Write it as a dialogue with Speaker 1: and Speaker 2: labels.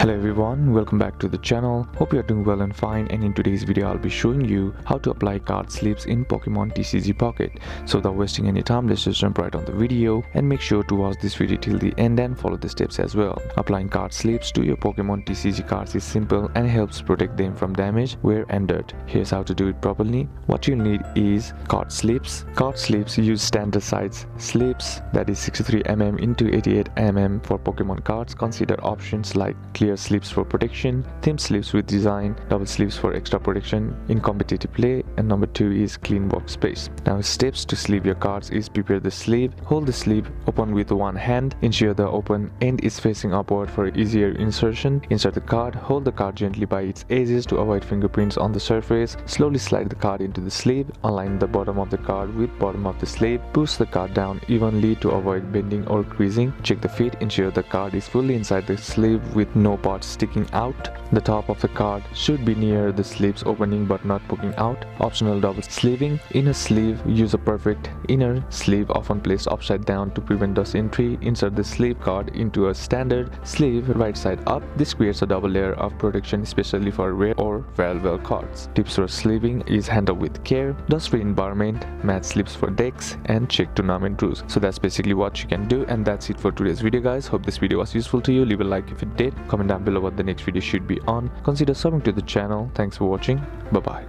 Speaker 1: Hello everyone, welcome back to the channel. Hope you are doing well and fine, and in today's video I'll be showing you how to apply card slips in Pokemon TCG Pocket. So without wasting any time, let's just jump right on the video and make sure to watch this video till the end and follow the steps as well. Applying card slips to your Pokemon TCG cards is simple and helps protect them from damage, wear and dirt. Here's how to do it properly. What you'll need is card slips. Card slips use standard size slips, that is 63mm into 88mm for Pokemon cards. Consider options like clear slips for protection, thin slips with design, double slips for extra protection in competitive play, and number 2 is clean workspace. Now steps to sleeve your cards is prepare the sleeve, hold the sleeve open with one hand, ensure the open end is facing upward for easier insertion. Insert the card, hold the card gently by its edges to avoid fingerprints on the surface, slowly slide the card into the sleeve, align the bottom of the card with bottom of the sleeve, push the card down evenly to avoid bending or creasing, check the fit, ensure the card is fully inside the sleeve with no parts sticking out. The top of the card should be near the sleeve's opening but not poking out. Optional double sleeving. Inner sleeve, use a perfect inner sleeve often placed upside down to prevent dust entry. Insert the sleeve card into a standard sleeve right side up. This creates a double layer of protection, especially for rare or valuable cards. Tips for sleeving is handle with care, dust-free environment, match sleeves for decks, and check tournament rules. So that's basically what you can do, and that's it for today's video guys. Hope this video was useful to you. Leave a like if it did, comment down below what the next video should be on. Consider subbing to the channel. Thanks for watching. Bye bye.